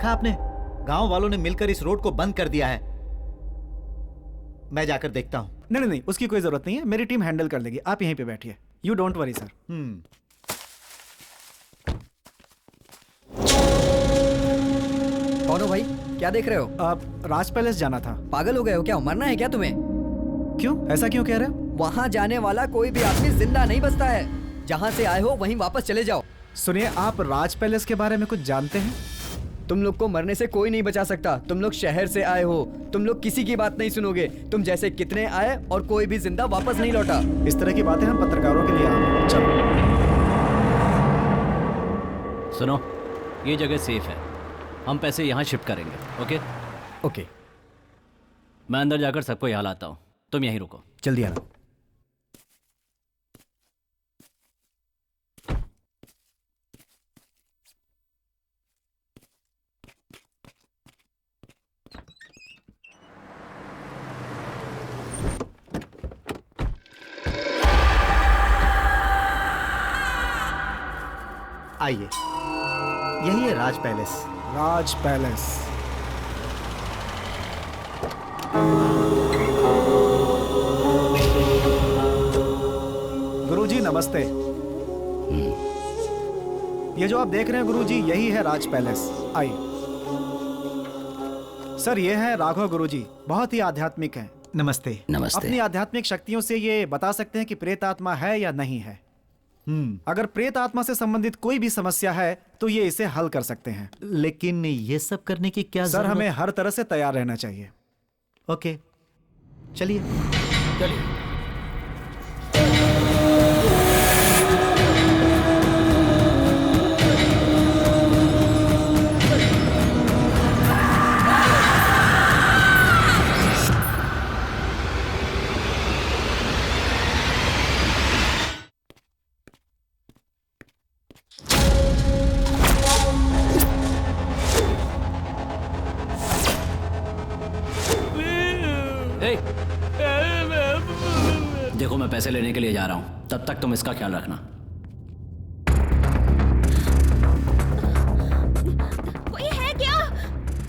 देखा आपने? गांव वालों ने मिलकर इस रोड को बंद कर दिया है। मैं जाकर देखता हूँ। नहीं नहीं, उसकी कोई जरूरत नहीं है, मेरी टीम हैंडल कर लेगी। आप यहीं पे बैठिए, यू डोंट वरी सर। कौन हो भाई? क्या देख रहे हो? आप राज पैलेस जाना था। पागल हो गए हो क्या? मरना है क्या तुम्हें? क्यों, ऐसा क्यों कह रहे हो? वहाँ जाने वाला कोई भी आदमी जिंदा नहीं बचता है। जहाँ से आए हो वहीं वापस चले जाओ। सुनिए, आप राज पैलेस के बारे में कुछ जानते हैं? तुम लोग को मरने से कोई नहीं बचा सकता। तुम लोग शहर से आए हो, तुम लोग किसी की बात नहीं सुनोगे। तुम जैसे कितने आए और कोई भी जिंदा वापस नहीं लौटा। इस तरह की बातें हम पत्रकारों के लिए आम। चलो सुनो, ये जगह सेफ है, हम पैसे यहाँ शिफ्ट करेंगे। ओके ओके, मैं अंदर जाकर सबको यहाँ लाता हूँ, तुम यहीं रुको। जल्दी आना। आइए, यही है राज पैलेस। राज पैलेस। गुरुजी नमस्ते। ये जो आप देख रहे हैं गुरुजी, यही है राज पैलेस। आइए। सर, ये है राघव गुरुजी, बहुत ही आध्यात्मिक हैं। नमस्ते। नमस्ते। अपनी आध्यात्मिक शक्तियों से ये बता सकते हैं कि प्रेत आत्मा है या नहीं है। अगर प्रेत आत्मा से संबंधित कोई भी समस्या है तो ये इसे हल कर सकते हैं। लेकिन ये सब करने की क्या सर, जरूरत? हमें हर तरह से तैयार रहना चाहिए। ओके, चलिए। चलिए। देखो, मैं पैसे लेने के लिए जा रहा हूँ, तब तक तुम इसका ख्याल रखना। कोई है क्या?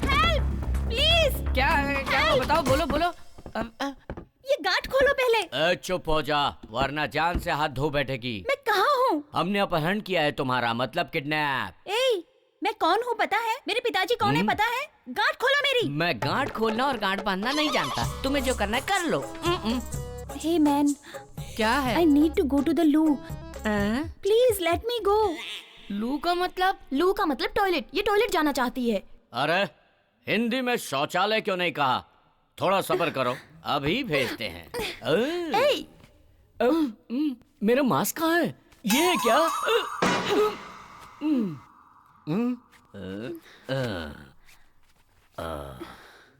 Help please. क्या है? क्या हुआ? बताओ, बोलो बोलो। ये गार्ड खोलो पहले। चुप हो जा, वरना जान से हाथ धो बैठेगी। मैं कहाँ हूँ? हमने अपहरण किया है तुम्हारा, मतलब किडनैप। ए, मैं कौन हूँ पता है? मेरे पिताजी कौन है पता है? गार्ड खोलो मेरी। मैं गांठ खोलना और गांठ बांधना नहीं जानता, तुम्हें जो करना है कर लो। हे मैन, क्या है? I need to go to the loo, please let me go. Loo का मतलब? लू का मतलब टॉयलेट। ये टॉयलेट जाना चाहती है। अरे हिंदी में शौचालय क्यों नहीं कहा? थोड़ा सब्र करो, अभी भेजते हैं। मेरा मास्क कहाँ है? ये है क्या?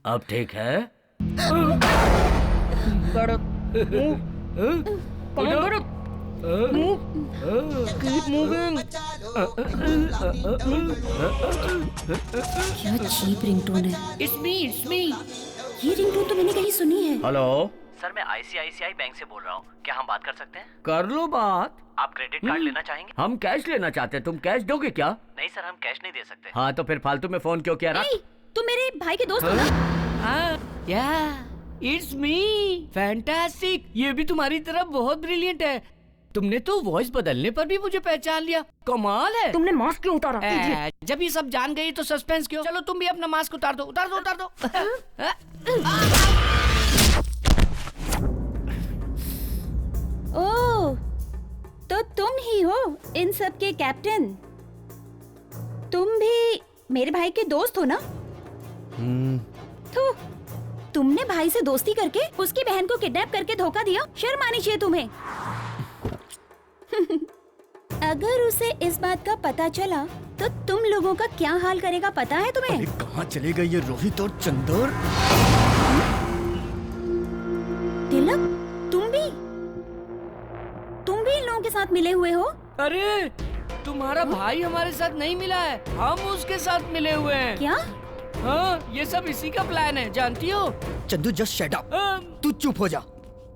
अब ठीक है? क्या चीप रिंगटोन है। It's me. ये रिंगटोन तो मैंने कहीं सुनी है। हेलो सर, मैं ICICI बैंक से बोल रहा हूँ, क्या हम बात कर सकते हैं? कर लो बात। आप क्रेडिट कार्ड लेना चाहेंगे? हम कैश लेना चाहते हैं, तुम कैश दोगे क्या? नहीं सर, हम कैश नहीं दे सकते। हाँ तो फिर फालतू में फोन क्यों किया? ए, तुम मेरे भाई के दोस्त हो ना? It's me. फैंटास्टिक, ये भी तुम्हारी तरह बहुत ब्रिलियंट है। तुमने तो वॉइस बदलने पर भी मुझे पहचान लिया, कमाल है। तुमने मास्क क्यों उतारा? जब ये सब जान गई तो सस्पेंस क्यों? चलो तुम भी अपना मास्क उतार दो। ओह, तो तुम ही हो इन सब के कैप्टन। तुम भी मेरे भाई के दोस्त हो ना? तो तुमने भाई से दोस्ती करके उसकी बहन को किडनैप करके धोखा दिया। शर्म आनी चाहिए तुम्हें। अगर उसे इस बात का पता चला तो तुम लोगों का क्या हाल करेगा पता है तुम्हें? कहाँ चले गए ये रोहित और चंदर? तिलक, तुम भी इन लोगों के साथ मिले हुए हो? अरे तुम्हारा भाई हमारे साथ नहीं मिला है, हम उसके साथ मिले हुए हैं। क्या? हाँ, ये सब इसी का प्लान है, जानती हो? Chandu just shut up. तू चुप हो जा।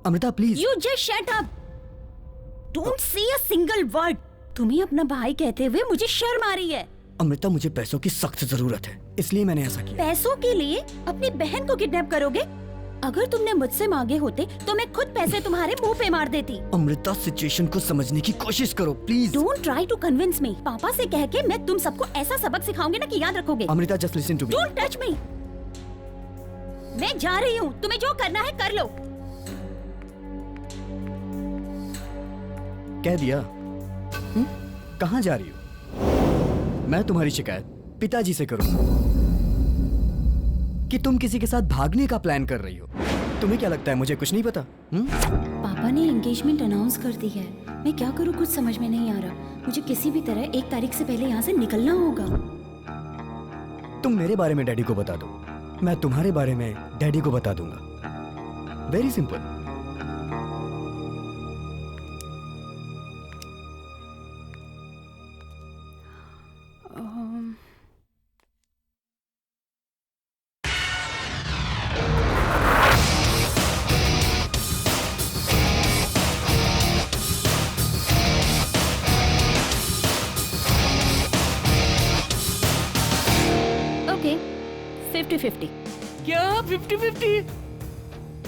Amrita please. You just shut up. Don't say a single word. तुम्हें अपना भाई कहते हुए मुझे शर्म आ रही है। अमृता, मुझे पैसों की सख्त जरूरत है, इसलिए मैंने ऐसा किया। पैसों के लिए अपनी बहन को किडनैप करोगे? अगर तुमने मुझसे मांगे होते तो मैं खुद पैसे तुम्हारे मुंह पे मार देती। अमृता, सिचुएशन को समझने की कोशिश करो please. Don't try to convince me. पापा से कह के मैं तुम सबको ऐसा सबक सिखाऊंगी ना कि याद रखोगे। Amrita, just listen to me. Don't touch me. मैं जा रही हूँ, तुम्हें जो करना है कर लो। कह दिया। कहाँ जा रही हो? मैं तुम्हारी शिकायत पिताजी से करूंगा कि तुम किसी के साथ भागने का प्लान कर रही हो। तुम्हें क्या लगता है मुझे कुछ नहीं पता? पापा ने एंगेजमेंट अनाउंस कर दी है। मैं क्या करूँ कुछ समझ में नहीं आ रहा। मुझे किसी भी तरह 1 तारीख से पहले यहाँ से निकलना होगा। तुम मेरे बारे में डैडी को बता दो, मैं तुम्हारे बारे में डैडी को बता दूंगा। Very simple. ओके, 50-50। क्या 50-50?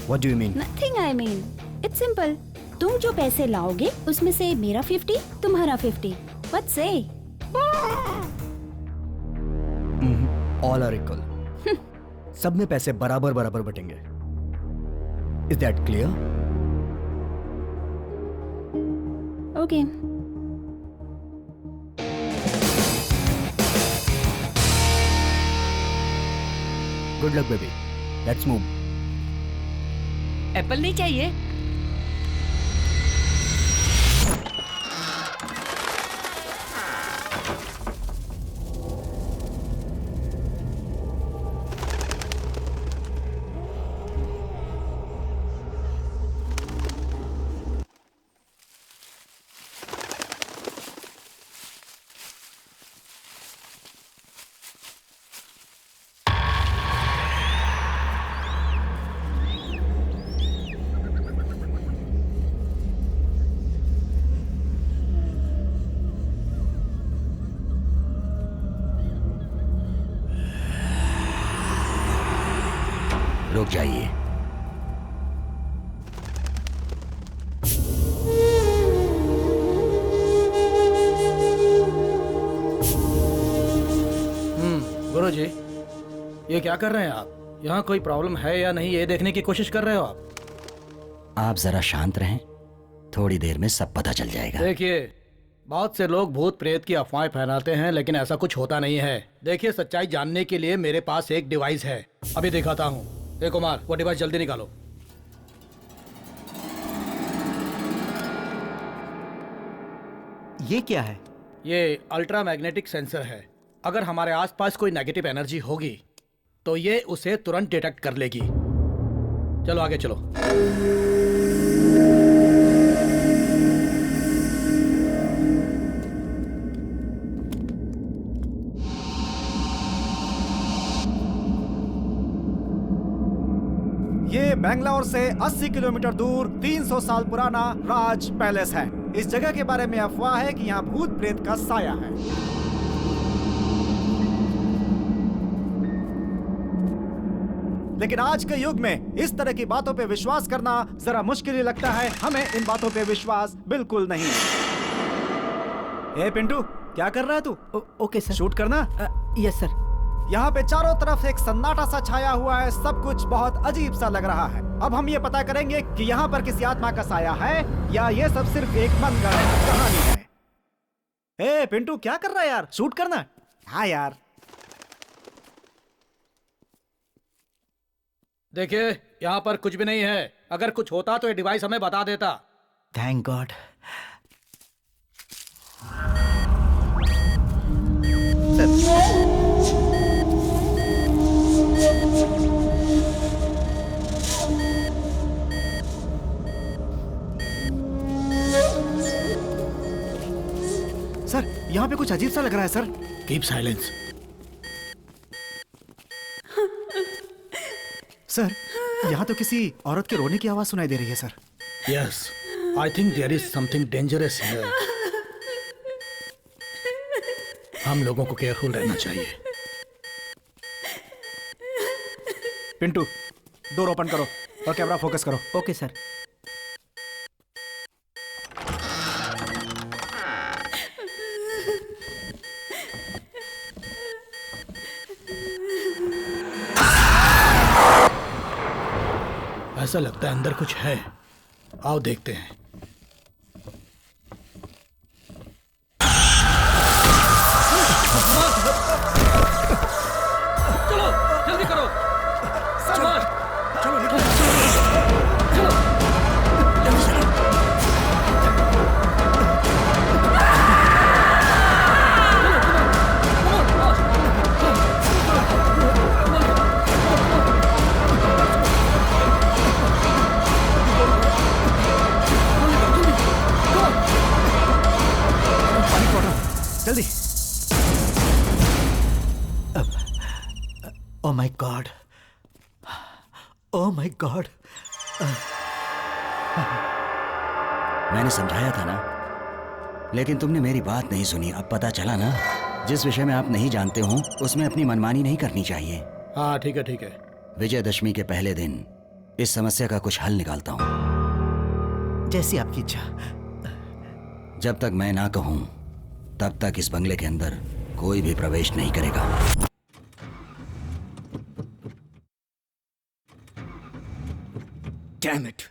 What do you mean? Nothing I mean. It's simple. तुम जो पैसे लाओगे उसमें से मेरा 50, तुम्हारा 50। What say? All are equal. सब में पैसे बराबर बराबर बटेंगे। Is that clear? Okay. Good luck, baby. Let's move. Apple नहीं चाहिए? रुक जाइए। गुरुजी, ये क्या कर रहे हैं आप? यहाँ कोई प्रॉब्लम है या नहीं ये देखने की कोशिश कर रहे हो आप? आप जरा शांत रहें, थोड़ी देर में सब पता चल जाएगा। देखिए, बहुत से लोग भूत प्रेत की अफवाहें फैलाते हैं, लेकिन ऐसा कुछ होता नहीं है। देखिए, सच्चाई जानने के लिए मेरे पास एक डिवाइस है, अभी दिखाता हूँ। ए कुमार, वो डिवाइस जल्दी निकालो। ये क्या है? ये अल्ट्रा मैग्नेटिक सेंसर है। अगर हमारे आसपास कोई नेगेटिव एनर्जी होगी तो ये उसे तुरंत डिटेक्ट कर लेगी। चलो आगे चलो। ये बेंगलोर से 80 किलोमीटर दूर 300 साल पुराना राज पैलेस है। इस जगह के बारे में अफवाह है कि यहाँ भूत प्रेत का साया है। लेकिन आज के युग में इस तरह की बातों पे विश्वास करना जरा मुश्किल ही लगता है। हमें इन बातों पे विश्वास बिल्कुल नहीं है। ए पिंटू, क्या कर रहा है तू? Okay sir. शूट करना? Yes sir. यहाँ पे चारों तरफ एक सन्नाटा सा छाया हुआ है, सब कुछ बहुत अजीब सा लग रहा है। अब हम ये पता करेंगे कि यहाँ पर किसी आत्मा का साया है या ये सब सिर्फ एक मनगढ़ंत कहानी है। ए पिंटू, क्या कर रहा है यार? शूट करना? हाँ यार। देखिए, यहाँ पर कुछ भी नहीं है। अगर कुछ होता तो ये डिवाइस हमें बता देता। Thank God. सर, यहाँ पे कुछ अजीब सा लग रहा है सर। Keep silence. सर, यहाँ तो किसी औरत के रोने की आवाज सुनाई दे रही है sir. Yes, I think there is something dangerous here. हम लोगों को केयरफुल रहना चाहिए। पिंटू, डोर ओपन करो और कैमरा फोकस करो। Okay sir. ऐसा लगता है अंदर कुछ है, आओ देखते हैं। चलो जल्दी करो। चलो निकलो। जल्दी। Oh my God, oh my God. मैंने समझाया था ना, लेकिन तुमने मेरी बात नहीं सुनी। अब पता चला ना, जिस विषय में आप नहीं जानते हो उसमें अपनी मनमानी नहीं करनी चाहिए। हाँ ठीक है ठीक है। विजयदशमी के पहले दिन इस समस्या का कुछ हल निकालता हूँ। जैसी आपकी इच्छा। जब तक मैं ना कहूं तब तक इस बंगले के अंदर कोई भी प्रवेश नहीं करेगा। डैम इट,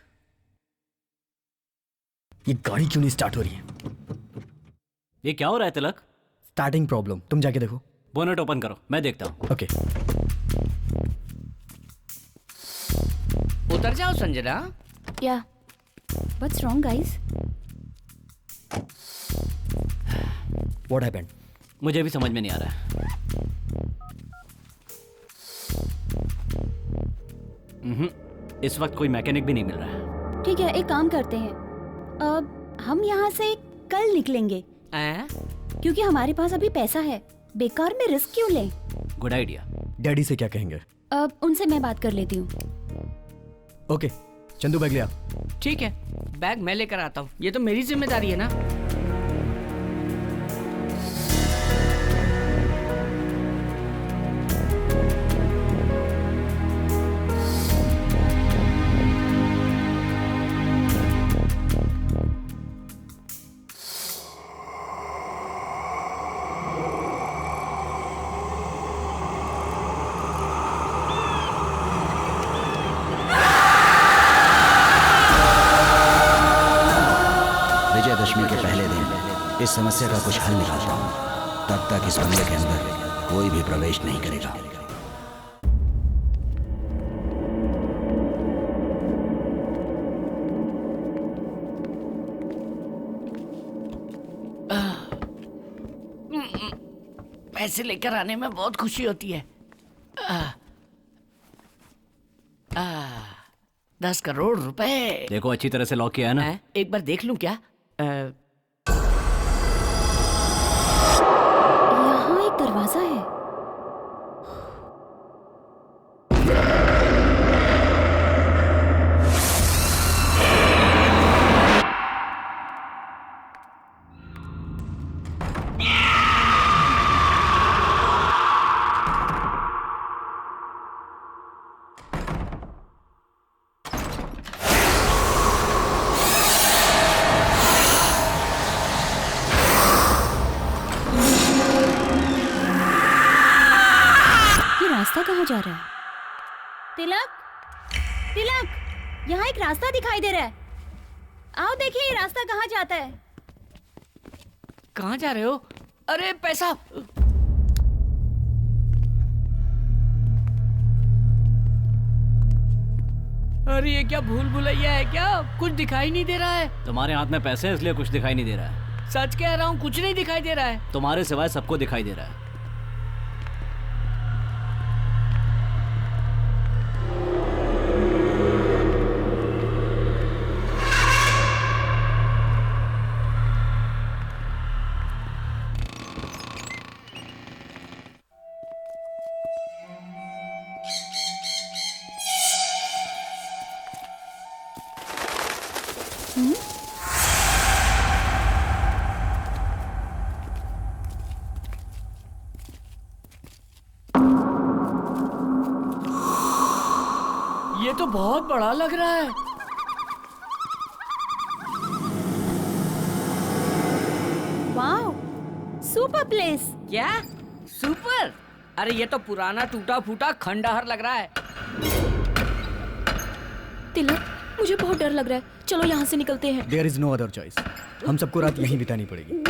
ये गाड़ी क्यों नहीं स्टार्ट हो रही है? ये क्या हो रहा है तिलक? स्टार्टिंग प्रॉब्लम, तुम जाके देखो। बोनेट ओपन करो, मैं देखता हूँ। ओके। उतर जाओ संजना। या what's wrong guys? What happened? मुझे भी समझ में नहीं आ रहा है। इस वक्त कोई मैकेनिक भी नहीं मिल रहा है। ठीक है, एक काम करते हैं, अब हम यहाँ से कल निकलेंगे क्योंकि हमारे पास अभी पैसा है। बेकार में रिस्क क्यों लें? Good idea. डैडी से क्या कहेंगे? अब उनसे मैं बात कर लेती हूँ। ओके, चंदू बैग ले आ। ठीक है, बैग मैं लेकर आता हूँ, ये तो मेरी जिम्मेदारी है ना। विजयदशमी के पहले दिन इस समस्या का कुछ हल निकालता हूँ। तब तक इस बंगले के अंदर कोई भी प्रवेश नहीं करेगा। पैसे लेकर आने में बहुत खुशी होती है। 10 करोड़ रुपए। देखो अच्छी तरह से लॉक किया है ना? एक बार देख लूं क्या? यहाँ एक दरवाजा है। रास्ता कहाँ जा रहा है? तिलक, तिलक, यहाँ एक रास्ता दिखाई दे रहा है। आओ देखिए ये रास्ता कहाँ जाता है। कहाँ जा रहे हो? अरे पैसा। अरे ये क्या भूल भुलैया है क्या? कुछ दिखाई नहीं दे रहा है। तुम्हारे हाथ में पैसे हैं इसलिए कुछ दिखाई नहीं दे रहा है। सच कह रहा हूँ, कुछ नहीं दिखाई दे रहा है। तुम्हारे सिवाय सबको दिखाई दे रहा है। बहुत बड़ा लग रहा है। Wow, super place. क्या सुपर? अरे ये तो पुराना टूटा फूटा खंडहर लग रहा है। तिलक, मुझे बहुत डर लग रहा है, चलो यहाँ से निकलते हैं। There is no other choice. हम सबको रात यहीं बितानी पड़ेगी।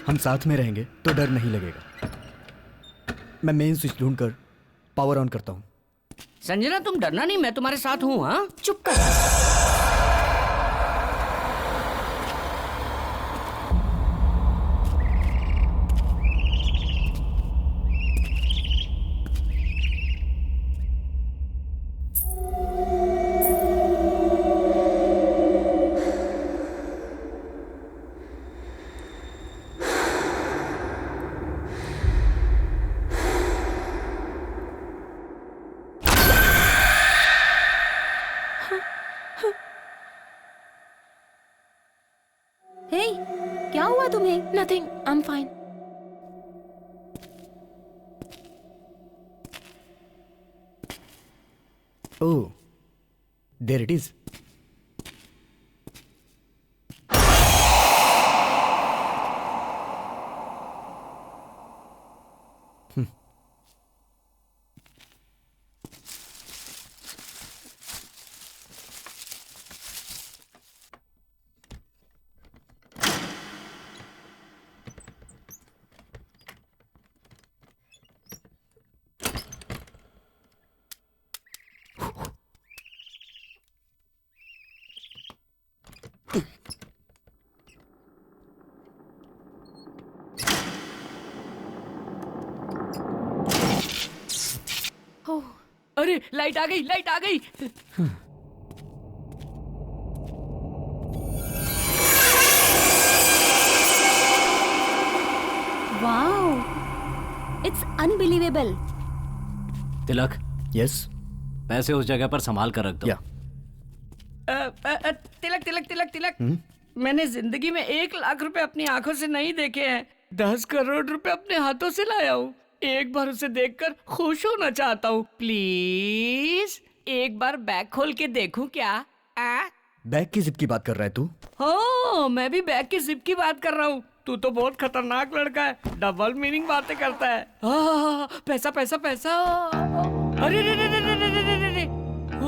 हम साथ में रहेंगे तो डर नहीं लगेगा। मैं मेन स्विच ढूंढकर पावर ऑन करता हूँ। संजना तुम डरना नहीं, मैं तुम्हारे साथ हूँ। हाँ चुप कर। हे, क्या हुआ तुम्हें? Nothing, I am fine. Oh, there it is. अरे लाइट आ गई, लाइट आ गई। Wow, it's unbelievable. Tilak, yes. पैसे उस जगह पर संभाल कर रख दो। या तिलक तिलक तिलक तिलक, मैंने जिंदगी में 1 लाख रुपए अपनी आंखों से नहीं देखे हैं। 10 करोड़ रुपए अपने हाथों से लाया हूँ। एक बार उसे देखकर खुश होना चाहता हूँ। प्लीज एक बार बैग खोल के देखूं क्या? बैग की जिप की बात कर रहा है तू? हाँ, मैं भी बैग की जिप की बात कर रहा हूँ। तू तो बहुत खतरनाक लड़का है, डबल मीनिंग बातें करता है। पैसा पैसा पैसा। अरे रे रे रे रे रे रे रे रे।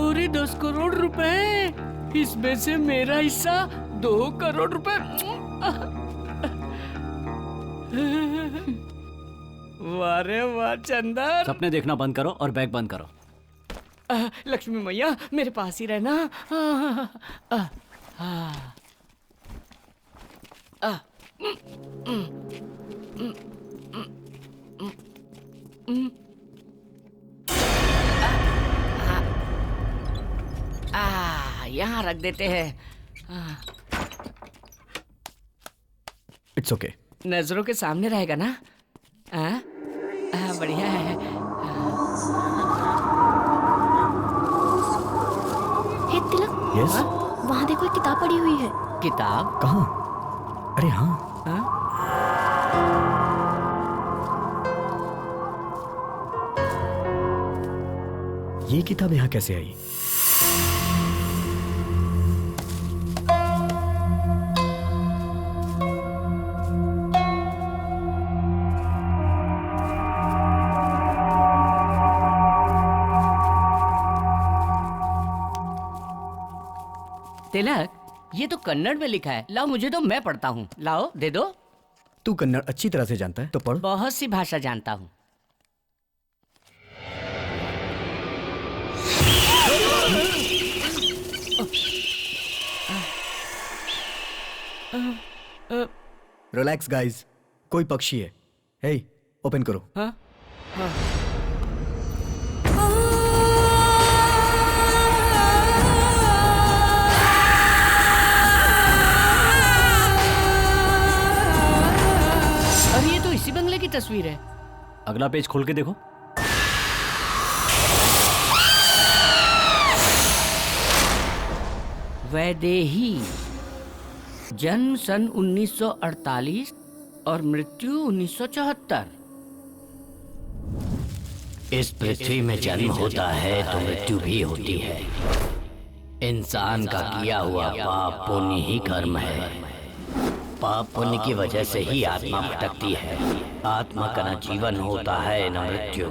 अरे 10 करोड़ रुपए, इसमें से मेरा हिस्सा 2 करोड़ रुपए। वाह रे वाह चंदन। सपने देखना बंद करो और बैग बंद करो। लक्ष्मी मैया मेरे पास ही रहना। यहाँ रख देते हैं। It's okay. नजरों के सामने रहेगा ना? बढ़िया है। हे तिलक, यस। वहाँ देखो, एक किताब पड़ी हुई है। किताब? कहाँ? अरे हाँ। ये किताब यहाँ कैसे आई? तिलक, ये तो कन्नड़ में लिखा है। लाओ मुझे दो, मैं पढ़ता हूँ। लाओ दे दो। तू कन्नड़ अच्छी तरह से जानता है तो पढ़। बहुत सी भाषा जानता हूँ। रिलैक्स गाइस, कोई पक्षी है। हे, ओपन करो। हाँ? हाँ। अरे ये तो इसी बंगले की तस्वीर है। अगला पेज खोल के देखो। वैदेही, जन्म सन 1948 और मृत्यु 1974। इस पृथ्वी में जन्म होता है तो मृत्यु भी होती है। इंसान का किया हुआ पाप पुण्य ही कर्म है। पाप पुण्य की वजह से ही आत्मा भटकती है। आत्मा का न जीवन होता है न मृत्यु।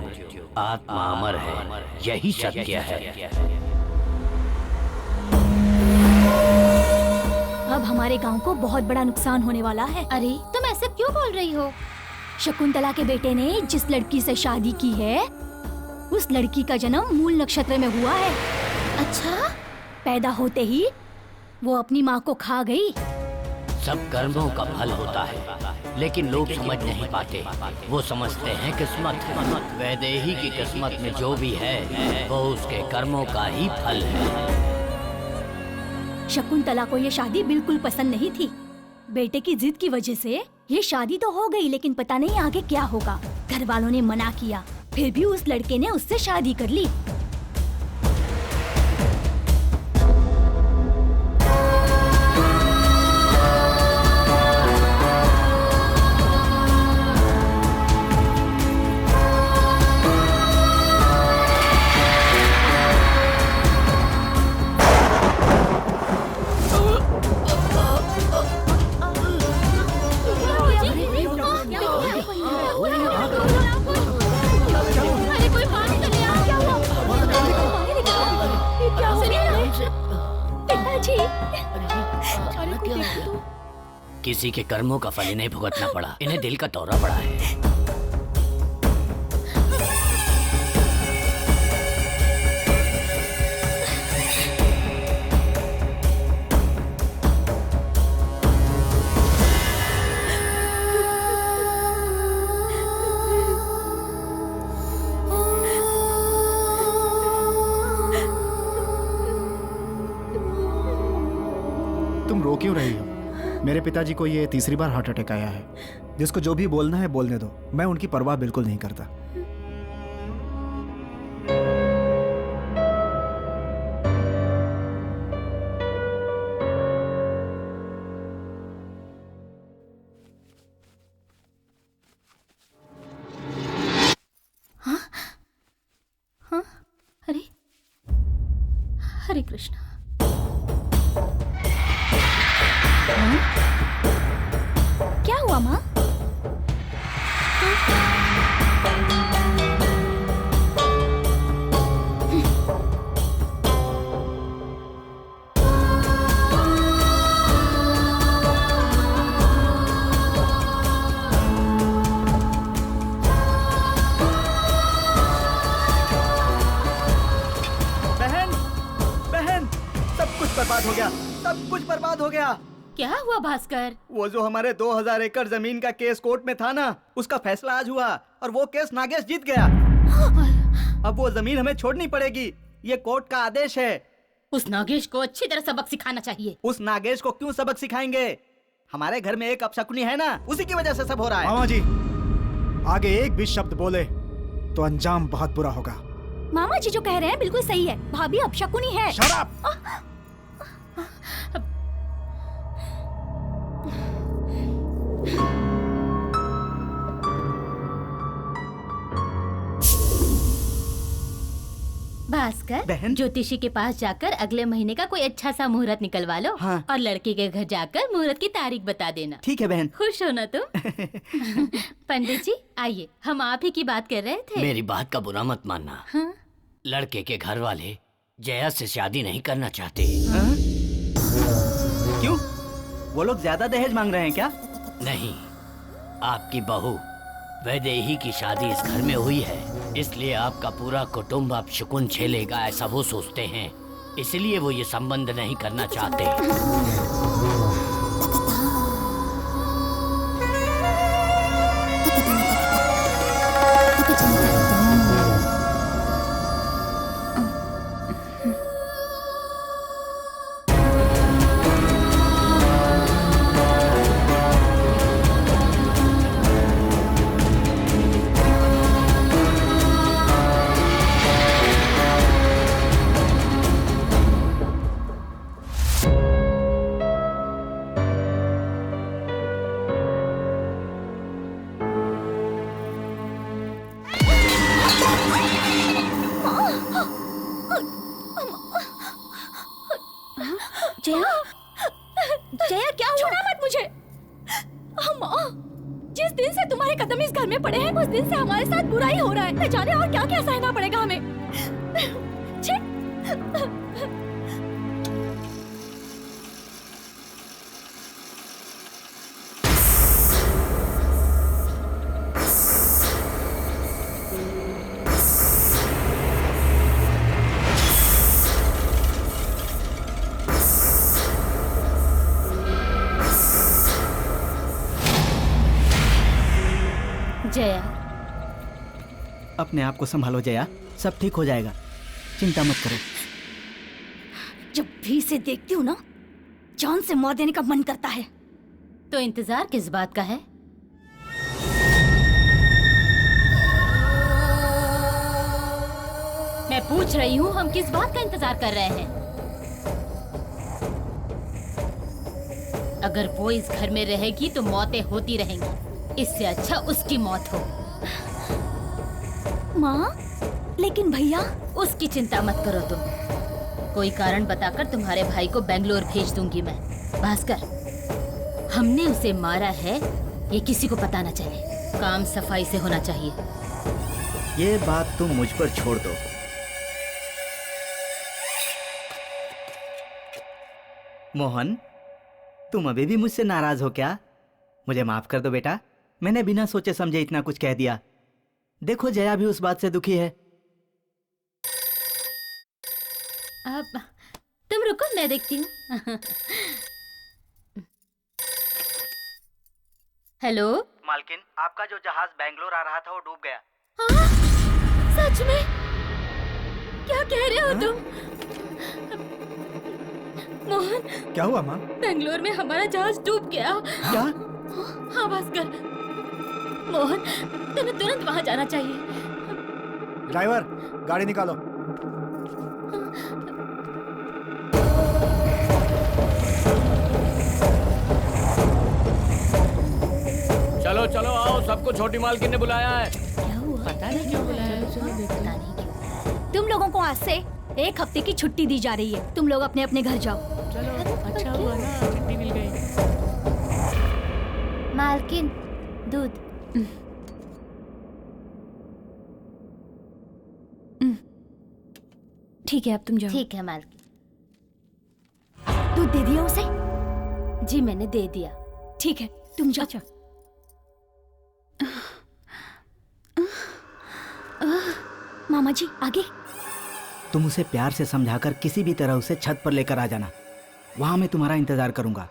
आत्मा अमर है, यही सत्य है। अब हमारे गांव को बहुत बड़ा नुकसान होने वाला है। अरे तुम ऐसे क्यों बोल रही हो? शकुंतला के बेटे ने जिस लड़की से शादी की है उस लड़की का जन्म मूल नक्षत्र में हुआ है। अच्छा? पैदा होते ही वो अपनी माँ को खा गई। सब कर्मों का फल होता है, लेकिन लोग समझ नहीं पाते। वो समझते हैं किस्मत है। वैदेही की किस्मत में जो भी है वो उसके कर्मों का ही फल है। शकुंतला को ये शादी बिल्कुल पसंद नहीं थी। बेटे की जिद की वजह से ये शादी तो हो गई, लेकिन पता नहीं आगे क्या होगा। घर वालों ने मना किया, फिर भी उस लड़के ने उससे शादी कर ली। किसी के कर्मों का फल इन्हें भुगतना पड़ा। इन्हें दिल का दौरा पड़ा है। तुम रो क्यों रही हो? मेरे पिताजी को ये तीसरी बार हार्ट अटैक आया है। जिसको जो भी बोलना है बोलने दो, मैं उनकी परवाह बिल्कुल नहीं करता। हाँ? हाँ? अरे हरे कृष्णा। क्या हुआ माँ? बहन, बहन, सब कुछ बर्बाद हो गया, सब कुछ बर्बाद हो गया। क्या हुआ भास्कर? वो जो हमारे 2000 एकड़ जमीन का केस कोर्ट में था ना, उसका फैसला आज हुआ और वो केस नागेश जीत गया। अब वो जमीन हमें छोड़नी पड़ेगी, ये कोर्ट का आदेश है। उस नागेश को अच्छी तरह सबक सिखाना चाहिए। उस नागेश को क्यों सबक सिखाएंगे? हमारे घर में एक अपशकुनी है ना, उसी की वजह से सब हो रहा है। मामा जी, आगे एक भी शब्द बोले तो अंजाम बहुत बुरा होगा। मामा जी जो कह रहे हैं बिल्कुल सही है। भाभी अपशकुनी है। शराब। भास्कर, बहन? ज्योतिषी के पास जाकर अगले महीने का कोई अच्छा सा मुहूर्त निकलवा लो। हाँ। और लड़के के घर जाकर मुहूर्त की तारीख बता देना। ठीक है बहन। खुश हो ना तुम? पंडित जी आइए, हम आप ही की बात कर रहे थे। मेरी बात का बुरा मत मानना। हाँ? लड़के के घर वाले जया से शादी नहीं करना चाहते। क्यों? वो लोग ज्यादा दहेज मांग रहे हैं क्या? नहीं, आपकी बहू वैदेही की शादी इस घर में हुई है, इसलिए आपका पूरा कुटुंब अब शकुन झेलेगा, ऐसा वो सोचते हैं। इसलिए वो ये संबंध नहीं करना चाहते। जया क्या हुआ? छूना मत मुझे। माँ, जिस दिन से तुम्हारे कदम इस घर में पड़े हैं उस दिन से हमारे साथ बुरा ही हो रहा है। न जाने और क्या क्या सहना पड़ेगा हमें। छी। जया, अपने आप को संभालो जया, सब ठीक हो जाएगा, चिंता मत करो। जब भी इसे देखती हूँ ना, जान से मार देने का मन करता है। तो इंतजार किस बात का है? मैं पूछ रही हूँ, हम किस बात का इंतजार कर रहे हैं? अगर वो इस घर में रहेगी तो मौतें होती रहेंगी, इससे अच्छा उसकी मौत हो। माँ, लेकिन भैया। उसकी चिंता मत करो तुम, कोई कारण बताकर तुम्हारे भाई को बेंगलोर भेज दूंगी मैं। भास्कर, हमने उसे मारा है ये किसी को पता न चले, काम सफाई से होना चाहिए। ये बात तुम मुझ पर छोड़ दो। मोहन, तुम अभी भी मुझसे नाराज हो क्या? मुझे माफ कर दो बेटा, मैंने बिना सोचे समझे इतना कुछ कह दिया। देखो जया भी उस बात से दुखी है। अब तुम रुको, मैं देखती हूँ। हेलो मालकिन, आपका जो जहाज बेंगलोर आ रहा था वो डूब गया। हाँ? सच में? क्या कह रहे हो तुम? मोहन, क्या हुआ माँ? बेंगलोर में हमारा जहाज डूब गया। क्या? हाँ भास्कर, मोहन तुम्हें तुरंत वहाँ जाना चाहिए। ड्राइवर, गाड़ी निकालो। चलो चलो आओ, सबको छोटी मालकिन ने बुलाया है। क्या हुआ? पता नहीं क्यों बुलाया। पता नहीं क्यों। तुम लोगों को आज से 1 हफ्ते की छुट्टी दी जा रही है। तुम लोग अपने अपने घर जाओ। चलो, अच्छा हुआ ना, छुट्टी मिल गई। मालकिन, दूध। ठीक है, अब तुम जाओ। ठीक है मालकिन। दूध दे दिया उसे? जी मैंने दे दिया। ठीक है, तुम जाओ। अच्छा। मामा जी, आगे। तुम उसे प्यार से समझाकर किसी भी तरह उसे छत पर लेकर आ जाना। वहां मैं तुम्हारा इंतजार करूंगा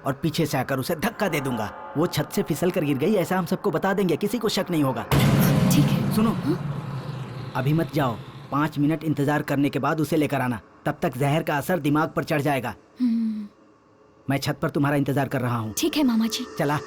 और पीछे से आकर उसे धक्का दे दूंगा। वो छत से फिसल कर गिर गई ऐसा हम सबको बता देंगे, किसी को शक नहीं होगा। ठीक है। सुनो, अभी मत जाओ, 5 मिनट इंतजार करने के बाद उसे लेकर आना। तब तक जहर का असर दिमाग पर चढ़ जाएगा। मैं छत पर तुम्हारा इंतजार कर रहा हूँ। ठीक है मामा जी। चला।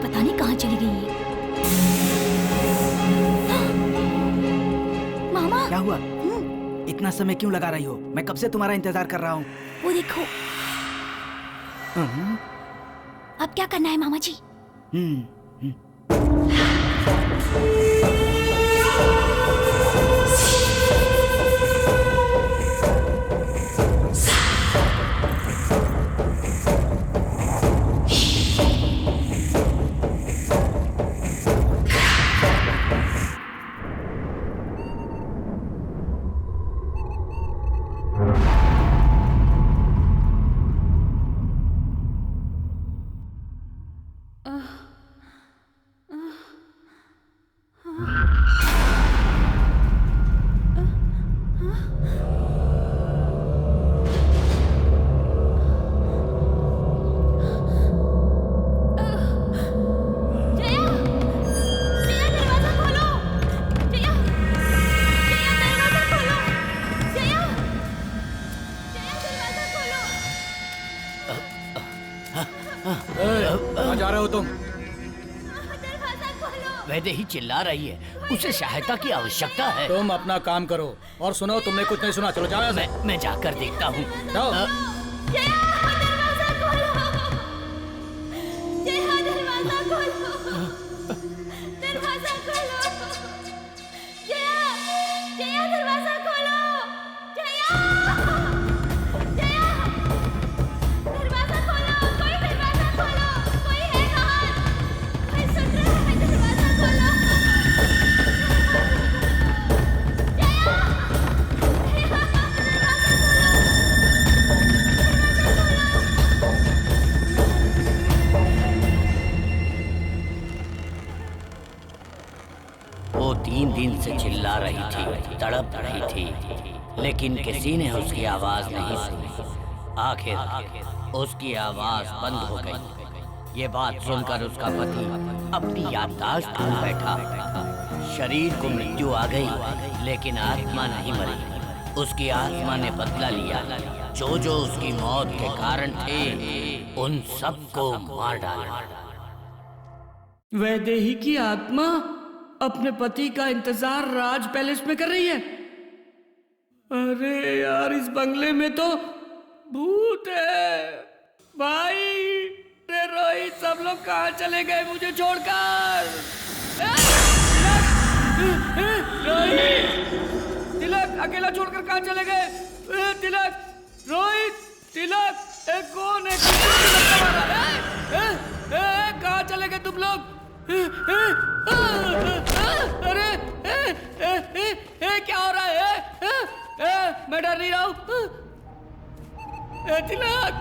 पता नहीं कहाँ चली गई है। मामा, क्या हुआ? इतना समय क्यों लगा रही हो? मैं कब से तुम्हारा इंतजार कर रहा हूँ। वो देखो। अब क्या करना है मामा जी? तुम? वैदेही चिल्ला रही है, उसे सहायता की आवश्यकता है। तुम अपना काम करो। और सुनो, तुमने कुछ नहीं सुना, चलो जाओ यहाँ से। मैं जाकर देखता हूँ। जाओ। वो 3 दिन से चिल्ला रही थी, तड़प रही थी, लेकिन किसी ने उसकी आवाज नहीं सुनी। आखिर उसकी आवाज बंद हो गई। ये बात सुनकर उसका पति अपनी याददाश्त खो बैठा। शरीर को मृत्यु आ गई, लेकिन आत्मा नहीं मरी। उसकी आत्मा ने बदला लिया। जो उसकी मौत के कारण थे, उन सबको मार डाला। वैदेही की आत्मा अपने पति का इंतजार राज पैलेस में कर रही है। अरे यार, इस बंगले में तो भूत है। भाई रे रोहित, सब लोग कहाँ चले गए मुझे छोड़कर? रोहित, तिलक अकेला छोड़कर कहाँ चले गए? तिलक, रोहित, तिलक, कौन है? कहाँ चले गए तुम लोग? अरे क्या हो रहा है? मैं डर नहीं रहा हूँ। तिलक,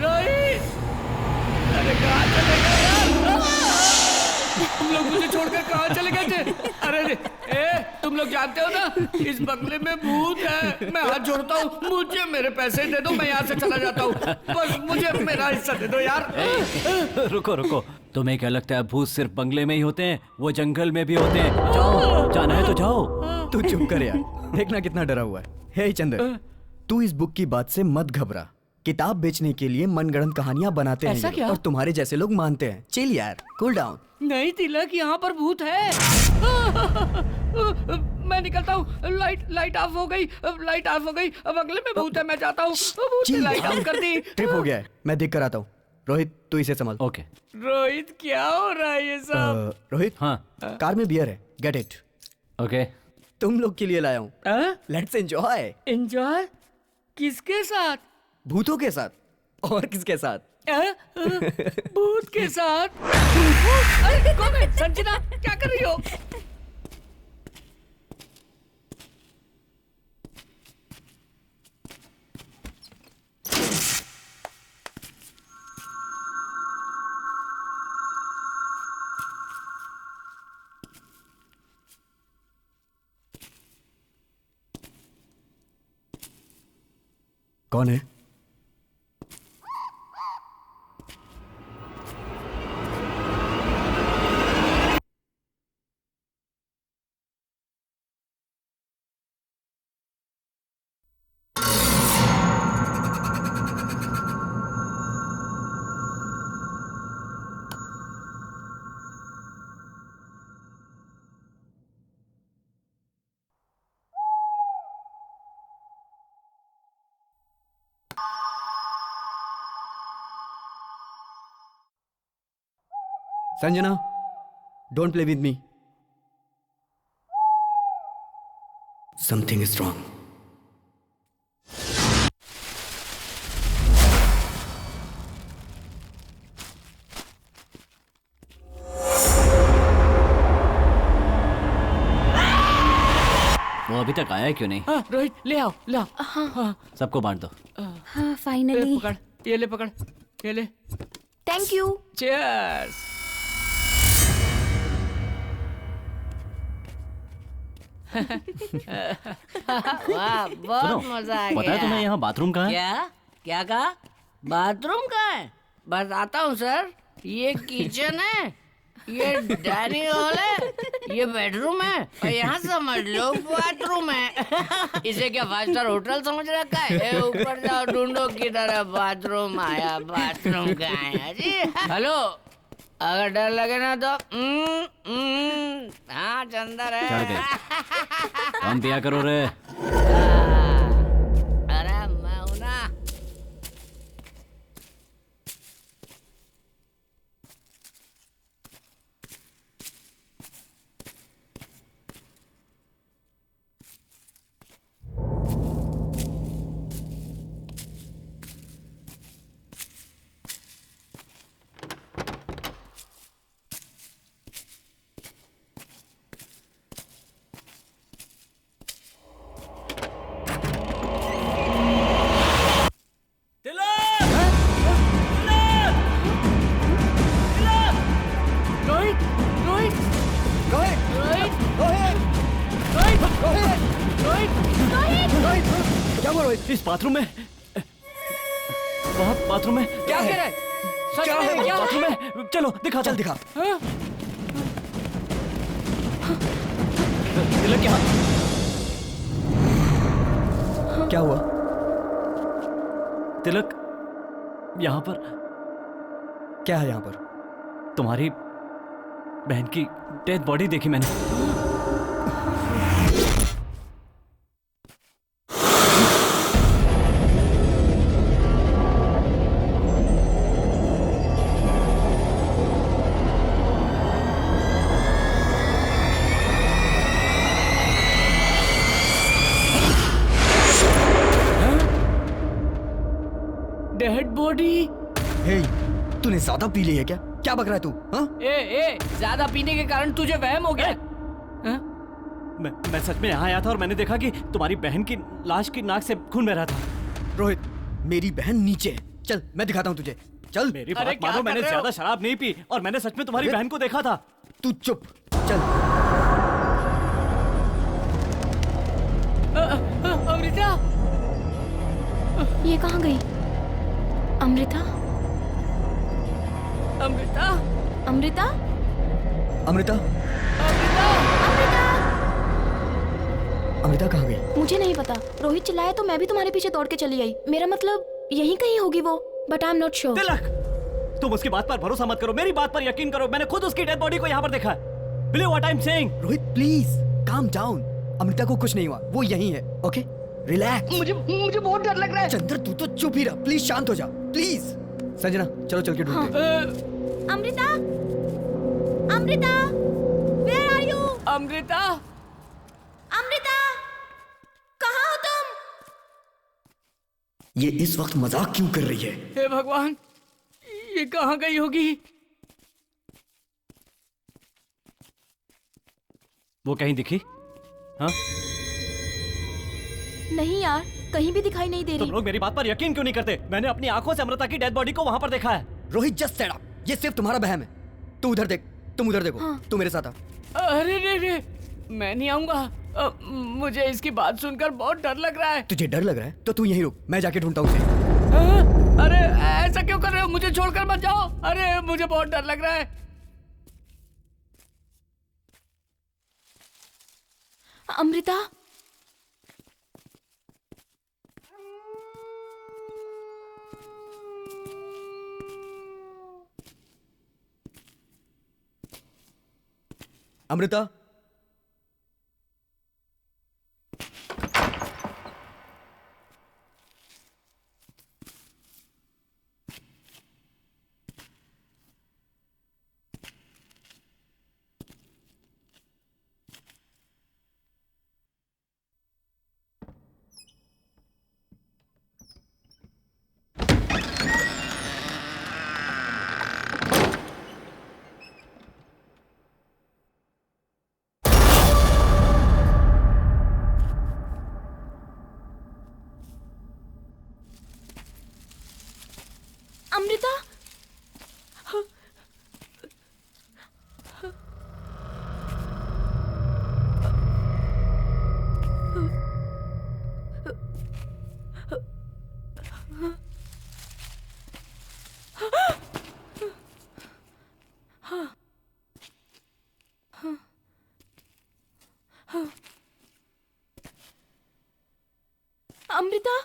रोहित, अरे कहाँ चले गए यार? तुम लोग मुझे छोड़कर कहाँ चले गए थे? अरे तुम लोग जानते हो ना, इस बंगले में भूत है। मैं हाथ जोड़ता हूँ, मुझे मेरे पैसे दे दो, मैं यहाँ से चला जाता हूँ। बस मुझे मेरा हिस्सा दे दो यार। रुको, तुम्हें क्या लगता है भूत सिर्फ बंगले में ही होते हैं? वो जंगल में भी होते हैं। जाओ, जाना है तो जाओ। तू चुप कर यार, देखना कितना डरा हुआ है। हे चंद्र, तू इस बुक की बात से मत घबरा। किताब बेचने के लिए मनगढ़ंत कहानियां बनाते हैं ऐसा ये लोग, क्या? और तुम्हारे जैसे लोग मानते हैं। चिल यार, कूल डाउन। नहीं तिलक, यहाँ पर भूत है। मैं निकलता हूँ। लाइट ऑफ हो गई। बंगले में भूत है, मैं जाता हूँ। लाइट ऑफ कर दी। ट्रिप हो गया है, मैं देख कर आता हूँ। रोहित, तू इसे संभाल। ओके। रोहित, क्या हो रहा है ये सब? रोहित, हाँ, कार में बियर है, गेट इट। ओके। तुम लोग के लिए लाया हूँ, लेट्स एंजॉय। एंजॉय? किसके साथ? भूतों के साथ। और किसके साथ? भूत के साथ? अरे कौन है? संजना, क्या कर रही हो? कौन है? Sanjana, don't play with me. Something is wrong. वो अभी तक आया क्यों नहीं? रोहित, ले आओ। हाँ, सबको बांट दो। हाँ, फाइनली। पकड़, ये ले, पकड़, ये ले। Thank you. चीयर्स। वाह, बहुत मजा आ गया। पता है तुम्हें यहाँ बाथरूम कहाँ है? क्या कहा? बाथरूम कहाँ है? बताता हूँ सर। ये किचन है, ये डाइनिंग हॉल है, ये बेडरूम है, और यहाँ समझ लो बाथरूम है। इसे क्या 5 स्टार होटल समझ रखा है? ऊपर जाओ, ढूंढो किधर है बाथरूम। आया, बाथरूम कहाँ है जी? हेलो, अगर डर लगे ना तो हाँ चंदर है। चढ़ गए। कम पिया करो रे। अरे मैं हूं ना। क्या हुआ रोहित? इस बाथरूम में, वहाँ बाथरूम में क्या कह रहा है? सच क्या में है क्या बाथरूम में? चलो दिखा, चल दिखा। हाँ? तिलक, क्या हुआ? तिलक, यहाँ पर क्या है? यहाँ पर तुम्हारी बहन की डेड बॉडी देखी मैंने। Dead body? हे, तूने ज्यादा पी ली है क्या? क्या बक रहा है तू? हाँ? ए, ज्यादा पीने के कारण तुझे वहम हो गया? हाँ? मैं सच में यहाँ आया था और मैंने देखा कि तुम्हारी बहन की लाश की नाक से खून बह रहा था। रोहित, मेरी बहन नीचे है। चल मैं दिखाता हूँ तुझे। चल मेरी बात मानो, मैंने ज्यादा शराब नहीं पी और मैंने सच में तुम्हारी बहन को देखा था। तू चुप। चल। अमृता, ये कहाँ गई? अमृता? अमृता, अमृता? अमृता, अमृता कहाँ गई? मुझे नहीं पता। रोहित चिल्लाया तो मैं भी तुम्हारे पीछे दौड़ के चली आई। मेरा मतलब यहीं कहीं होगी वो, but I am not sure. Tilak, तुम उसकी बात पर भरोसा मत करो, मेरी बात पर यकीन करो। मैंने खुद उसकी डेड बॉडी को यहाँ पर देखा है। Believe what I am saying. Rohit please calm down. Amrita को कुछ नहीं हुआ, वो यहीं है। Okay relax. मुझे बहुत डर लग रहा है। चंद्र तू तो चुप ही रह, प्लीज शांत हो जा प्लीज। संजना चलो चल के ढूंढते हैं। Amrita, Amrita, where are you? Amrita, Amrita, कहाँ हो तुम? ये इस वक्त मजाक क्यों कर रही है? हे भगवान, ये कहाँ गई होगी? वो कहीं दिखी? हाँ? नहीं यार, कहीं भी दिखाई नहीं दे तुम रही। लोग मेरी बात पर यकीन क्यों नहीं करते? मैंने अपनी आंखों से अमृता की डेड बॉडी को वहां पर देखा है। Rohit just said up. ये सिर्फ तुम्हारा बहम है। तू उधर देख, तुम उधर देखो। हाँ। तू मेरे साथ आ। अरे रे, मैं नहीं आऊंगा। मुझे इसकी बात सुनकर बहुत डर लग रहा है। तुझे डर लग रहा है तो तू यहीं रुक, मैं जाके ढूंढता हूँ उसे। अरे ऐसा क्यों कर रहे हो? मुझे छोड़कर मत जाओ। अरे मुझे बहुत डर लग रहा है। अमृता, अमृता, अमृता, अमृता,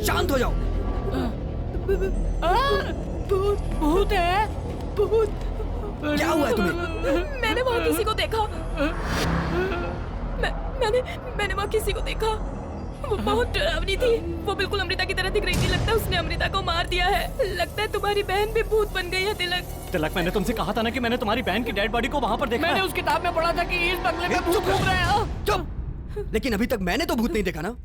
शांत हो जाओ। भूत है, भूत। क्या हुआ है तुम्हें? मैंने वहाँ किसी को देखा। मैंने वहाँ किसी को देखा। वो बहुत डरावनी थी। वो बिल्कुल अमृता की तरह दिख रही थी। लगता है उसने अमृता को मार दिया है। लगता है तुम्हारी बहन भी भूत बन गई है तिलक। तिलक, मैंने तुमसे कहा था ना कि मैंने तुम्हारी बहन की डेड बॉडी को वहाँ पर देखा। मैंने उस किताब में पढ़ा था कि इस बंगले में भूत घूम रहे हैं। चुप। लेकिन अभी तक मैंने तो भूत नहीं देखा ना।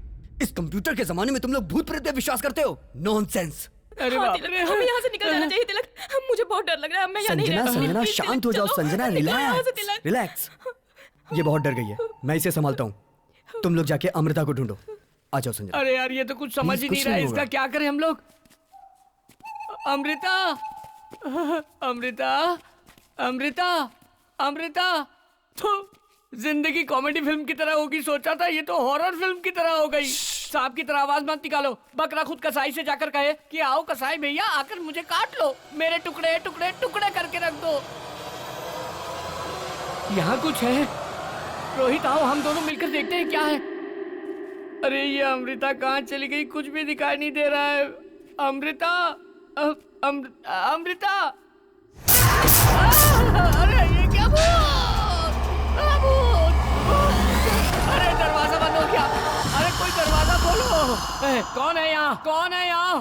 इस कंप्यूटर के जमाने में तुम लोग भूत प्रेत पे विश्वास करते हो? नॉनसेंस। अरे हाँ, बाप तिलक, रे। हमें यहाँ से निकल जाना चाहिए तिलक। मुझे बहुत डर लग रहा है। मैं यहाँ नहीं संजना, रह सकती। संजना प्लीज, शांत हो तिलक, जाओ। चलो। संजना निकलो यहाँ से, रिलैक्स, तिलक। रिलैक्स। ये बहुत डर गई है, मैं इसे संभालता हूँ। तुम लोग जाके अमृता को ढूंढो। आ जाओ संजना। अरे यार, ये तो कुछ समझ ही कुछ नहीं रहा है। नहीं इसका होगा। क्या करें हम लोग? अमृता, अमृता, अमृता, अमृता। तो जिंदगी कॉमेडी फिल्म की तरह होगी सोचा था, ये तो हॉरर फिल्म की तरह हो गई। सांप की तरह आवाज मत निकालो। बकरा खुद कसाई से जाकर कहे कि आओ कसाई भैया, आकर मुझे काट लो, मेरे टुकड़े टुकड़े टुकड़े करके रख दो। यहाँ कुछ है। रोहित आओ, हम दोनों मिलकर देखते हैं क्या है। अरे ये अमृता कहाँ चली गई? कुछ भी दिखाई नहीं दे रहा है। अमृता, अमृता। अरे ये क्या भूत? अरे दरवाजा बंद हो गया। अरे कोई दरवाजा खोलो। कौन है यहाँ? कौन है यहाँ?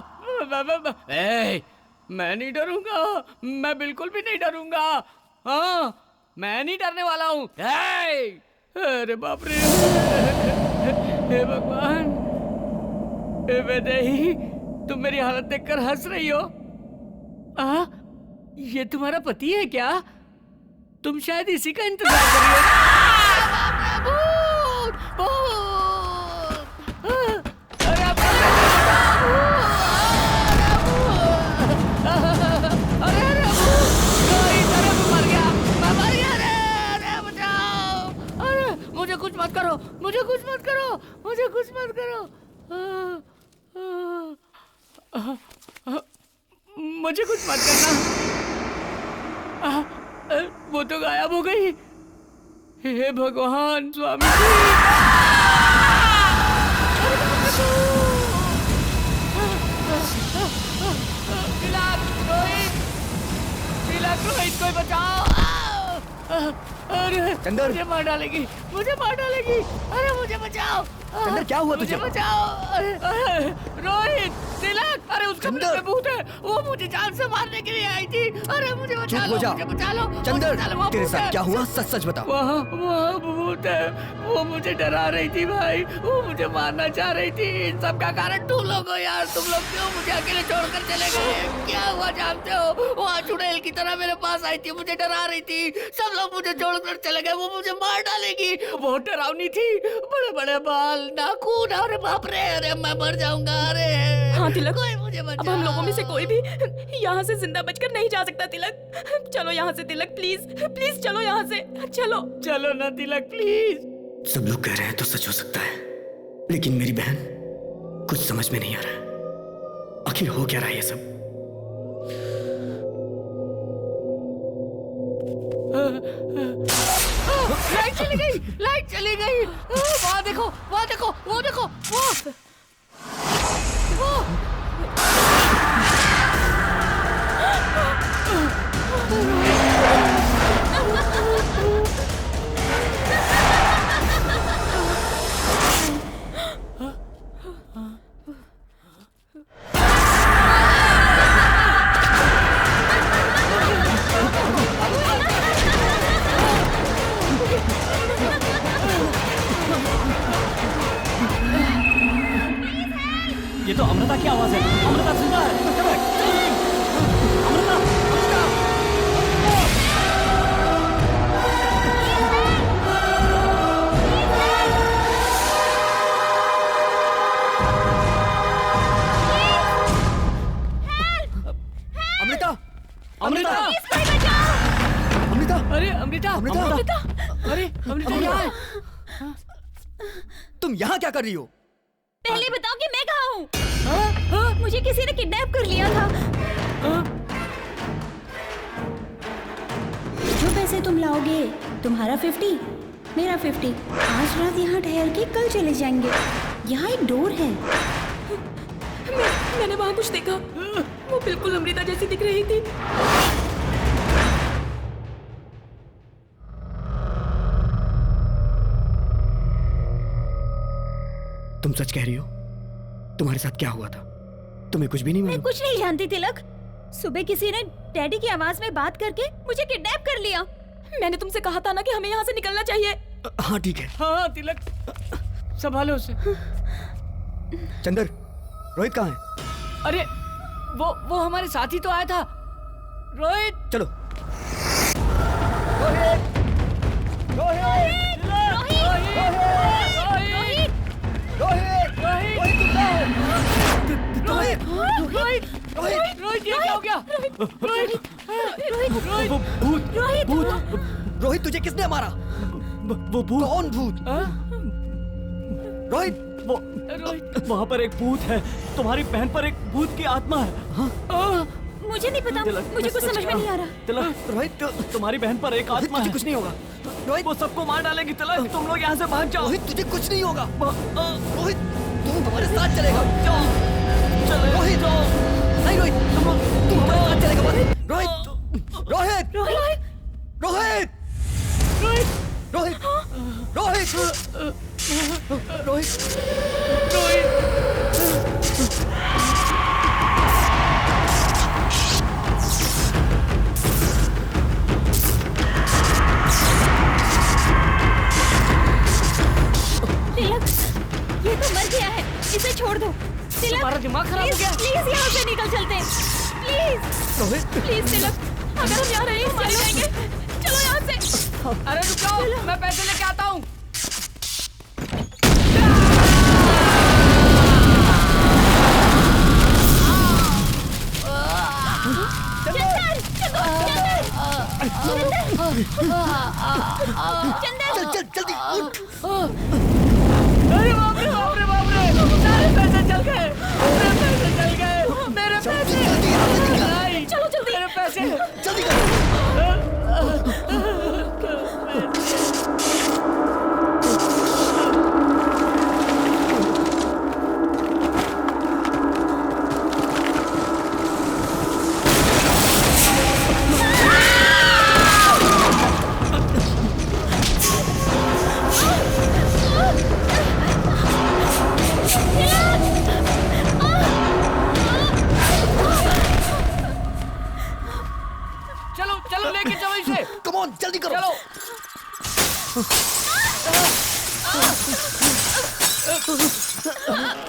मैं नहीं डरूंगा। मैं बिल्कुल भी नहीं डरूंगा। हाँ, मैं नहीं डरने वाला हूँ। अरे बाप रे। हे भगवान, हे वैदेही, तुम मेरी हालत देखकर हंस रही हो? ये तुम्हारा पति है क्या? तुम शायद इसी का इंतजार कर रही हो। भूत, भूत। अरे मर गया, मैं मर गया। अरे बचाओ। अरे मुझे कुछ मत करो, मुझे कुछ मत करो, मुझे कुछ मत करो। मुझे कुछ मत करना। वो तो गायब हो गई। हे भगवान स्वामी तिलक, रोहित, तिलक, रोहित, कोई बचाओ। अरे चंदर, मुझे मार डालेगी, मुझे मार डालेगी। अरे मुझे बचाओ। चंदर, क्या हुआ तुझे? मुझे बचाओ। अरे रोहित, तिलक, अरे उस कमरे में भूत है। वो मुझे जान से मारने के लिए आई थी। अरे मुझे बचा लो, मुझे बचा लो। चंदर, तेरे साथ क्या हुआ? सच सच बता। वहाँ भूत है। वो मुझे डरा रही थी भाई। वो मुझे मारना चाह रही थी। इन सब का कारण तुम लोग हो यार। तुम लोग क्यों मुझे अकेले छोड़कर चले गए? क्या हुआ जानते हो? वो चुड़ैल की तरह मेरे पास आई थी, मुझे डरा रही थी। सब लोग मुझे छोड़कर चले गए। वो मुझे मार डालेगी। बहुत डरावनी थी, बड़े बड़े बाल, नाखून। अरे बाप रे, अरे मैं मर जाऊंगा। अरे हाँ तिलक, कोई मुझे बचाओ। अब हम लोगों में से कोई भी यहाँ से जिंदा बचकर नहीं जा सकता। तिलक चलो यहाँ से। तिलक प्लीज, प्लीज चलो यहाँ से। चलो चलो ना तिलक, प्लीज। सब लोग कह रहे हैं तो सच हो सकता है, लेकिन मेरी बहन, कुछ समझ में नहीं आ रहा है। आखिर हो क्या रहा है ये सब? लाइट चली गई, लाइट चली गई। वहाँ देखो, वहाँ देखो, वो देखो, वो। ये तो अमृता की आवाज है। अमृता जिंदा है। अमृता, अमृता, अमृता, अमृता, अरे अमृता, अमृता, अरे अमृता क्या है? तुम यहाँ क्या कर रही हो? पहले बताओ कि मैं कहाँ हूँ? मुझे किसी ने किडनैप कर लिया था। जो पैसे तुम लाओगे, तुम्हारा 50, मेरा 50। आज रात यहाँ ठहर के कल चले जाएंगे। यहाँ एक डोर है। मैंने वहाँ कुछ देखा। वो बिल्कुल अमृता जैसी दिख रही थी। तुम सच कह रही हो? तुम्हारे साथ क्या हुआ था? तुम्हें कुछ भी नहीं मैं मालूम? कुछ नहीं जानती तिलक। सुबह किसी ने डैडी की आवाज में बात करके मुझे किडनैप कर लिया। मैंने तुमसे कहा था ना कि हमें यहाँ से निकलना चाहिए। हाँ ठीक है। हाँ तिलक, संभालो उसे। चंदर, रोहित कहाँ है? अरे वो हमारे साथ ही तो आया था। रोहित, चलो। रोहित, ये क्या हो गया? रोहित, तुझे किसने मारा? वो भूत। कौन भूत? रोहित, वहाँ पर एक भूत है। तुम्हारी बहन पर एक भूत की आत्मा है। मुझे नहीं पता, मुझे कुछ समझ में नहीं आ रहा। तिलक, रोहित, तुम्हारी बहन पर एक आत्मा है। कुछ नहीं होगा। रोहित, वो सबको मार डालेगी। तिलक, तुम लोग यहाँ से भाग जाओ। रोहित, तुझे कुछ नहीं होगा। रोहित, तू हमारे साथ चलेगा। रोहित, नहीं रोहित, तू हमारे साथ चलेगा। रोहित, रोहित, रोहित, रोहित, रोहित, रोहित, रोहित, रोहित। तिलक, ये तो मर गया है, इसे छोड़ दो। तिलक, तुम्हारा दिमाग खराब हो गया। प्लीज यहाँ से निकल चलते हैं। प्लीज, प्लीज तिलक, अगर हम यहाँ रहे मर जाएंगे। चलो यहाँ से। अरे रुको, मैं पैसे लेके आता हूँ। चल जल्दी उठ। अरे बाप रे, बाप रे, बाप रे, सारे पैसे चल गए। मेरे पैसे चल गए। मेरे पैसे। नहीं, चलो जल्दी। मेरे पैसे जल्दी चलो, चलो लेके चलो इसे। कम ऑन, जल्दी करो। चलो।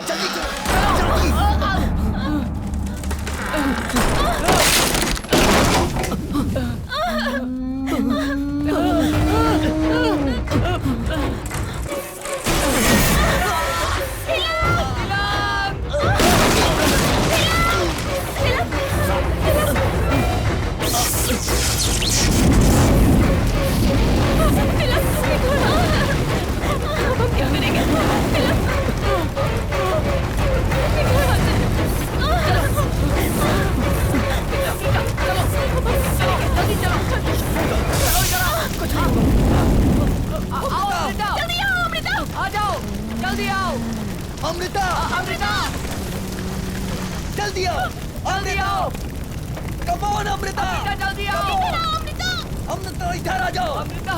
जल्दी करो, जल्दी। अमृता, अमृता, जल्दी आओ। जल्दी आओ। कम ऑन अमृता, जल्दी आओ। अमृता इधर आ जाओ। अमृता,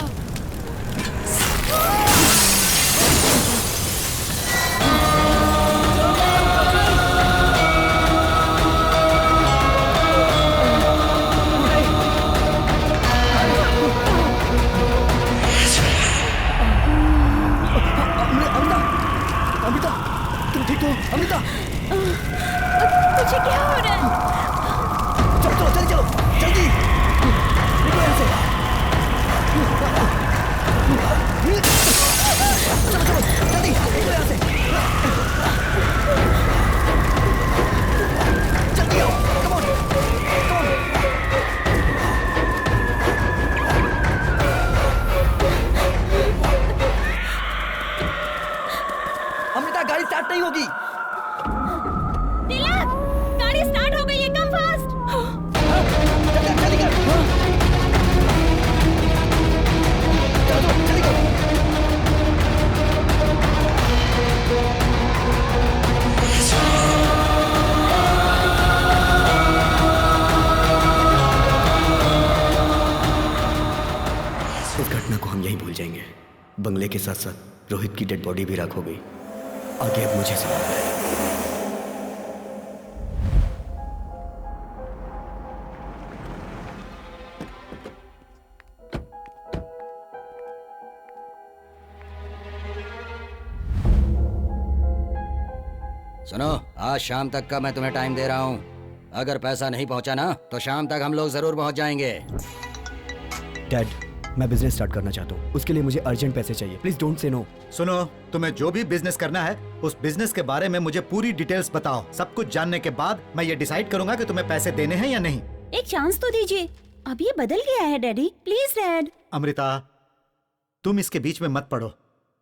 अमृता, तुम ठीक हो? अमृता, तुझे क्या हो रहा है? चलो चलो जल्दी चलो, जल्दी निकलो यहाँ से। चलो चलो जल्दी निकलो यहाँ से। जल्दी आओ, come on, come on. Amrita, गाड़ी स्टार्ट नहीं होगी। तिलक, गाड़ी स्टार्ट हो गई है, कम फास्ट। जल्दी कर। चलो जल्दी करो। के साथ साथ रोहित की डेड बॉडी भी राख हो गई। आगे अब मुझे संभालना है। सुनो, आज शाम तक का मैं तुम्हें टाइम दे रहा हूँ। अगर पैसा नहीं पहुँचा ना तो शाम तक हम लोग जरूर पहुँच जाएंगे। डैड, मैं बिजनेस स्टार्ट करना चाहता हूँ। उसके लिए मुझे अर्जेंट पैसे चाहिए। Please don't say no. सुनो, तुम्हें जो भी बिजनेस करना है उस बिजनेस के बारे में मुझे पूरी डिटेल्स बताओ। सब कुछ जानने के बाद मैं ये डिसाइड करूंगा कि तुम्हें पैसे देने हैं या नहीं। एक चांस तो दीजिए। अब ये बदल गया है डैडी, प्लीज डैड। अमृता, तुम इसके बीच में मत पड़ो।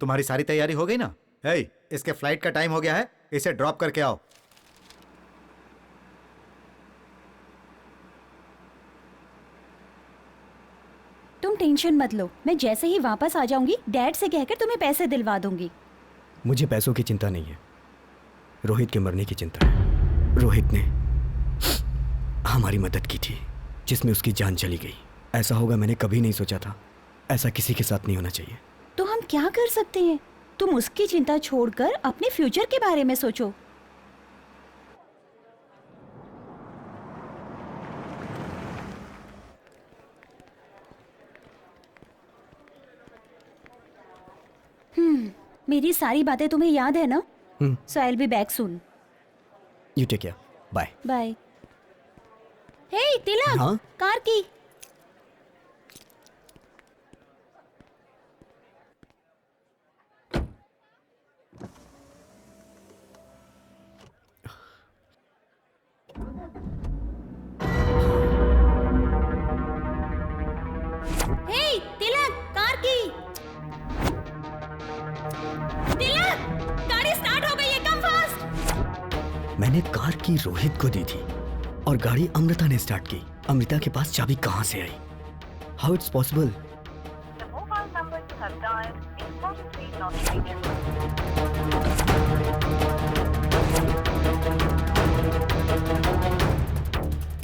तुम्हारी सारी तैयारी हो गई ना? हे, इसके फ्लाइट का टाइम हो गया है, इसे ड्रॉप करके आओ। तुम टेंशन मत लो, मैं जैसे ही वापस आ जाऊंगी डैड से कहकर तुम्हें पैसे दिलवा दूंगी। मुझे पैसों की चिंता नहीं है, रोहित के मरने की चिंता है। रोहित ने हमारी मदद की थी जिसमें उसकी जान चली गई। ऐसा होगा मैंने कभी नहीं सोचा था। ऐसा किसी के साथ नहीं होना चाहिए। तो हम क्या कर सकते हैं? तुम उसकी चिंता छोड़कर अपने फ्यूचर के बारे में सोचो। मेरी सारी बातें तुम्हें याद है ना? So I will be back soon. You take care, bye. Bye. Hey Tilak, हाँ? कार की। हे तिलक, कार की। तिलक, गाड़ी स्टार्ट हो गई है, कम फास्ट। मैंने कार की रोहित को दी थी और गाड़ी अमृता ने स्टार्ट की। अमृता के पास चाबी कहां से आई? How it's possible?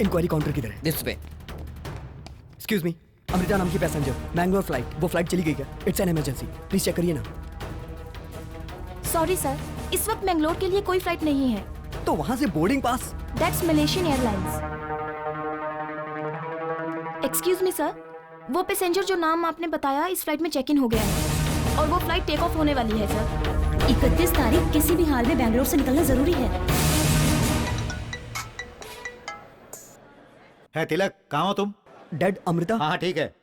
Inquiry counter किधर है? This way. Excuse me, Amrita नाम की पैसेंजर, मैंगलोर फ्लाइट। वो फ्लाइट चली गई क्या? It's an emergency, please check करिए ना। सॉरी सर, इस वक्त मैंगलोर के लिए कोई फ्लाइट नहीं है। तो वहां से boarding pass? That's Malaysian airlines. Excuse me sir, वो पैसेंजर जो नाम आपने बताया इस फ्लाइट में चेक इन हो गया है और वो फ्लाइट टेक ऑफ होने वाली है सर। 31 तारीख किसी भी हाल में बैंगलोर से निकलना जरूरी है। है तिलक, कहाँ हो तुम? डैड, अमृता। हाँ ठीक है।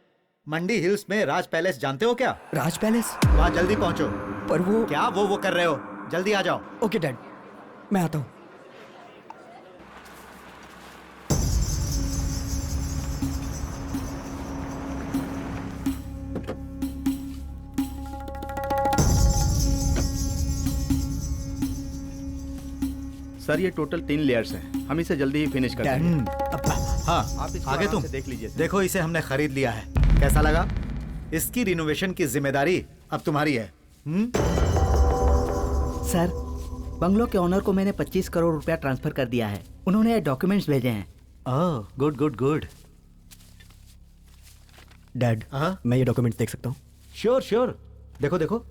मंडी हिल्स में राज पैलेस जानते हो क्या? राज पैलेस? वहाँ जल्दी पहुँचो। पर वो क्या वो कर रहे हो? जल्दी आ जाओ। ओके डैड, मैं आता हूँ। सर ये टोटल 3 लेयर्स हैं। हम इसे जल्दी ही फिनिश कर देंगे। हाँ, आप इसको आगे आराम तुम से देख लीजिए। देखो, इसे हमने खरीद लिया है। कैसा लगा? इसकी रिनोवेशन की जिम्मेदारी अब तुम्हारी है। सर, बंगलो के ओनर को मैंने 25 करोड़ रुपया ट्रांसफर कर दिया है। उन्होंने डॉक्यूमेंट्स भेजे हैं। ओह, गुड गुड गुड। डैड, मैं ये डॉक्यूमेंट्स देख सकता हूँ? श्योर श्योर, देखो देखो।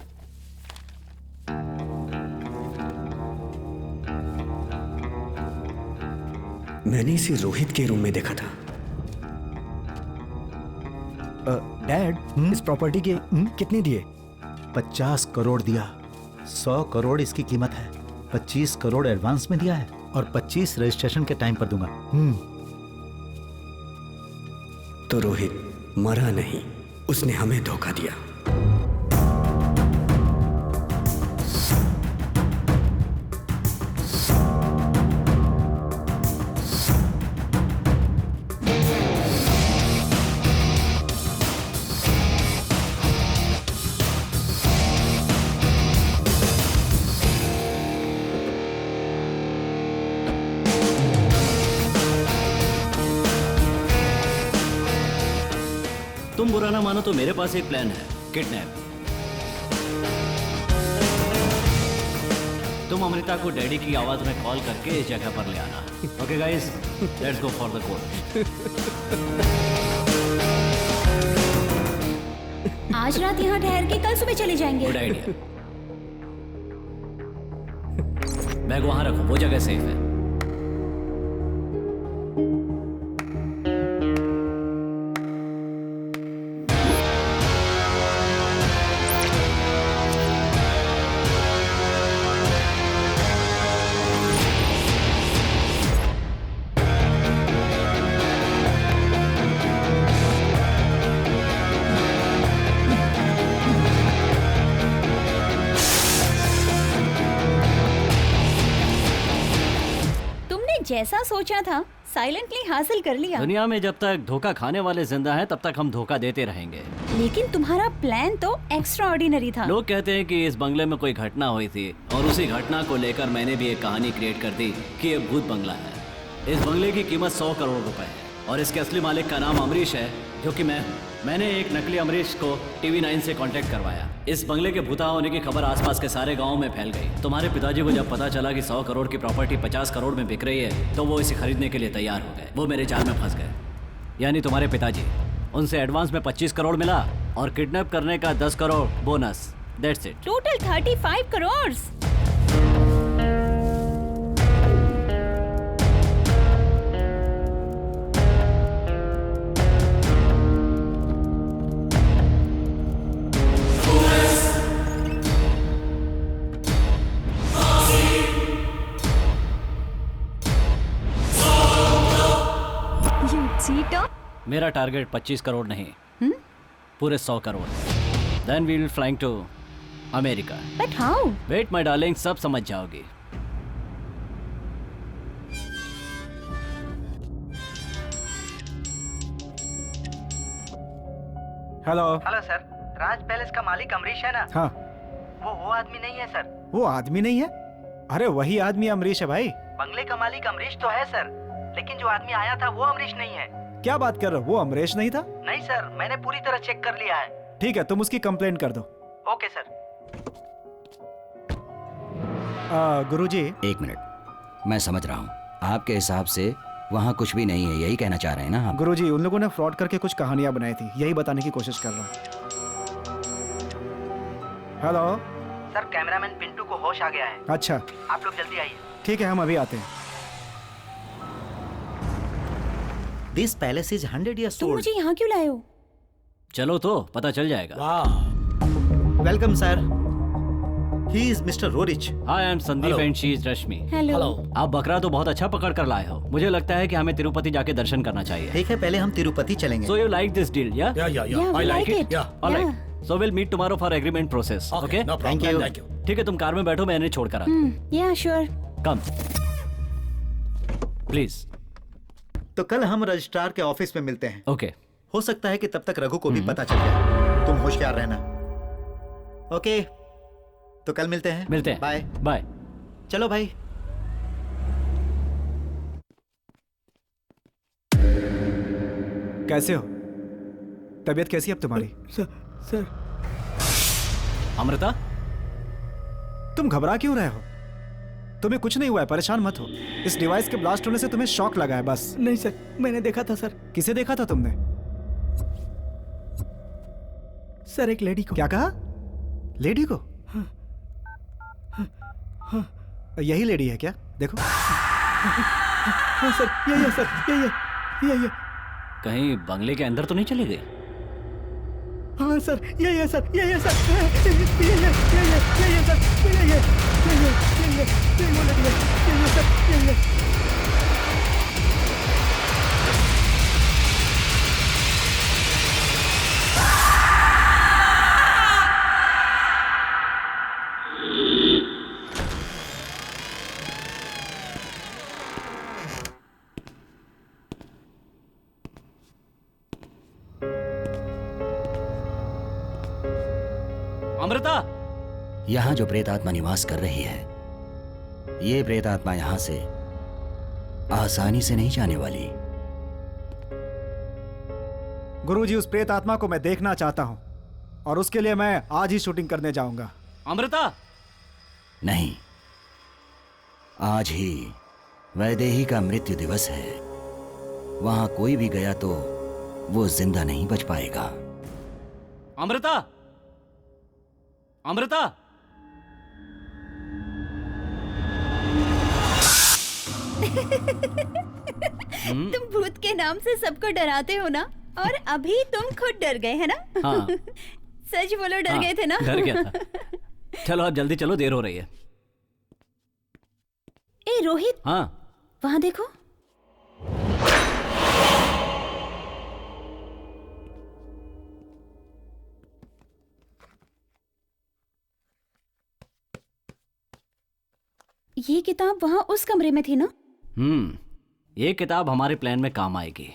मैंने इसे रोहित के रूम में देखा था। डैड, इस प्रॉपर्टी के कितने दिए? 50 करोड़ दिया। 100 करोड़ इसकी कीमत है। 25 करोड़ एडवांस में दिया है और 25 रजिस्ट्रेशन के टाइम पर दूंगा। तो रोहित मरा नहीं, उसने हमें धोखा दिया। तुम बुरा ना मानो तो मेरे पास एक प्लान है, किडनैप। तुम अमृता को डैडी की आवाज में कॉल करके इस जगह पर ले आना। Okay guys, let's go for the court. आज रात यहाँ ठहर के कल सुबह चले जाएंगे। Good idea. बैग वहां रखो, वो जगह सेफ है। जैसा सोचा था साइलेंटली हासिल कर लिया। दुनिया में जब तक धोखा खाने वाले जिंदा हैं तब तक हम धोखा देते रहेंगे। लेकिन तुम्हारा प्लान तो एक्स्ट्रा ऑर्डिनरी था। लोग कहते हैं कि इस बंगले में कोई घटना हुई थी और उसी घटना को लेकर मैंने भी एक कहानी क्रिएट कर दी कि ये भूत बंगला है। इस बंगले की कीमत 100 करोड़ रुपए है और इसके असली मालिक का नाम अमरीश है, जो कि मैं हूँ। मैंने एक नकली अमरीश को TV9 से कांटेक्ट करवाया। इस बंगले के भूता होने की खबर आसपास के सारे गांव में फैल गई। तुम्हारे पिताजी को जब पता चला कि 100 करोड़ की प्रॉपर्टी 50 करोड़ में बिक रही है तो वो इसे खरीदने के लिए तैयार हो गए। वो मेरे जाल में फंस गए, यानी तुम्हारे पिताजी। उनसे एडवांस में 25 करोड़ मिला और किडनैप करने का 10 crore bonus. That's it. Total 35 crore. मेरा टारगेट 25 करोड़ नहीं, पूरे 100 crore. Then we will flying to America. But how? Wait my darling, सब समझ जाओगी। Hello. Hello sir, Raj Palace का मालिक अमरीश है ना? हाँ। वो आदमी नहीं है सर। वो आदमी नहीं है? अरे वही आदमी अमरीश है भाई। बंगले का मालिक अमरीश तो है सर, लेकिन जो आदमी आया था वो अमरीश नहीं है। क्या बात कर रहे हो? वो अमरीश नहीं था? नहीं सर, मैंने पूरी तरह चेक कर लिया है। ठीक है, तुम उसकी कंप्लेंट कर दो। Okay sir. गुरुजी। एक मिनट, मैं समझ रहा हूँ। आपके हिसाब से वहाँ कुछ भी नहीं है, यही कहना चाह रहे हैं ना आप? गुरुजी, उन लोगों ने फ्रॉड करके कुछ कहानियां बनाई थी, यही बताने की कोशिश कर रहा हूँ। हेलो सर, कैमरामैन पिंटू को होश आ गया है। अच्छा, आप लोग जल्दी आइए। ठीक है, हम अभी आते हैं। This palace is 100 years तुम old. मुझे यहाँ क्यों लाए हो? चलो तो पता चल जाएगा। Welcome sir. He is Mr. Rorich. Hi, I am Sandeep and she is Rashmi. Hello. आप बकरा तो बहुत अच्छा पकड़ कर लाए हो। मुझे लगता है कि हमें तिरुपति जाके दर्शन करना चाहिए। ठीक है, पहले हम तिरुपति चलेंगे। So you like this deal, yeah? Yeah, we like it. All right. So we'll meet tomorrow for agreement process. Okay? No problem. Thank you. ठीक है, तुम कार में बैठो, मैं इन्हें छोड़ कर आता हूँ। Yeah, sure. Come. Please. तो कल हम रजिस्ट्रार के ऑफिस में मिलते हैं। ओके। हो सकता है कि तब तक रघु को भी पता चल जाए। तुम होशियार रहना। ओके, तो कल मिलते हैं। मिलते हैं। Bye bye. चलो भाई। कैसे हो? तबीयत कैसी है अब तुम्हारी? सर। अमृता, तुम घबरा क्यों रहे हो? तुम्हें कुछ नहीं हुआ है, परेशान मत हो। इस डिवाइस के ब्लास्ट होने से तुम्हें शॉक लगा है बस। नहीं सर, मैंने देखा था सर। किसे देखा था तुमने? सर, एक लेडी को। क्या कहा? लेडी को? यही लेडी है क्या? देखो। हाँ सर, यही है सर, यही है। कहीं बंगले के अंदर तो नहीं चली गई? हाँ सर, यही है सर, यही है सर, यही है सर, यही है वो लगी है, यही है सर, यही है। अमृता, यहाँ जो प्रेत आत्मा निवास कर रही है, ये प्रेत आत्मा यहाँ से आसानी से नहीं जाने वाली। गुरुजी, उस प्रेत आत्मा को मैं देखना चाहता हूँ और उसके लिए मैं आज ही शूटिंग करने जाऊंगा। अमृता, नहीं, आज ही वैदेही का मृत्यु दिवस है। वहां कोई भी गया तो वो जिंदा नहीं बच पाएगा। अमृता, अमृता। तुम भूत के नाम से सबको डराते हो ना, और अभी तुम खुद डर गए है ना? हाँ। सच बोलो, डर हाँ, गए थे ना? डर गया था। चलो अब जल्दी चलो, देर हो रही है। ए रोहित, हाँ। वहाँ देखो। ये किताब वहाँ उस कमरे में थी ना? ये किताब हमारे प्लान में काम आएगी।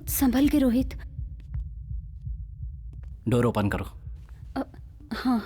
संभल के रोहित। डोर ओपन करो। हाँ।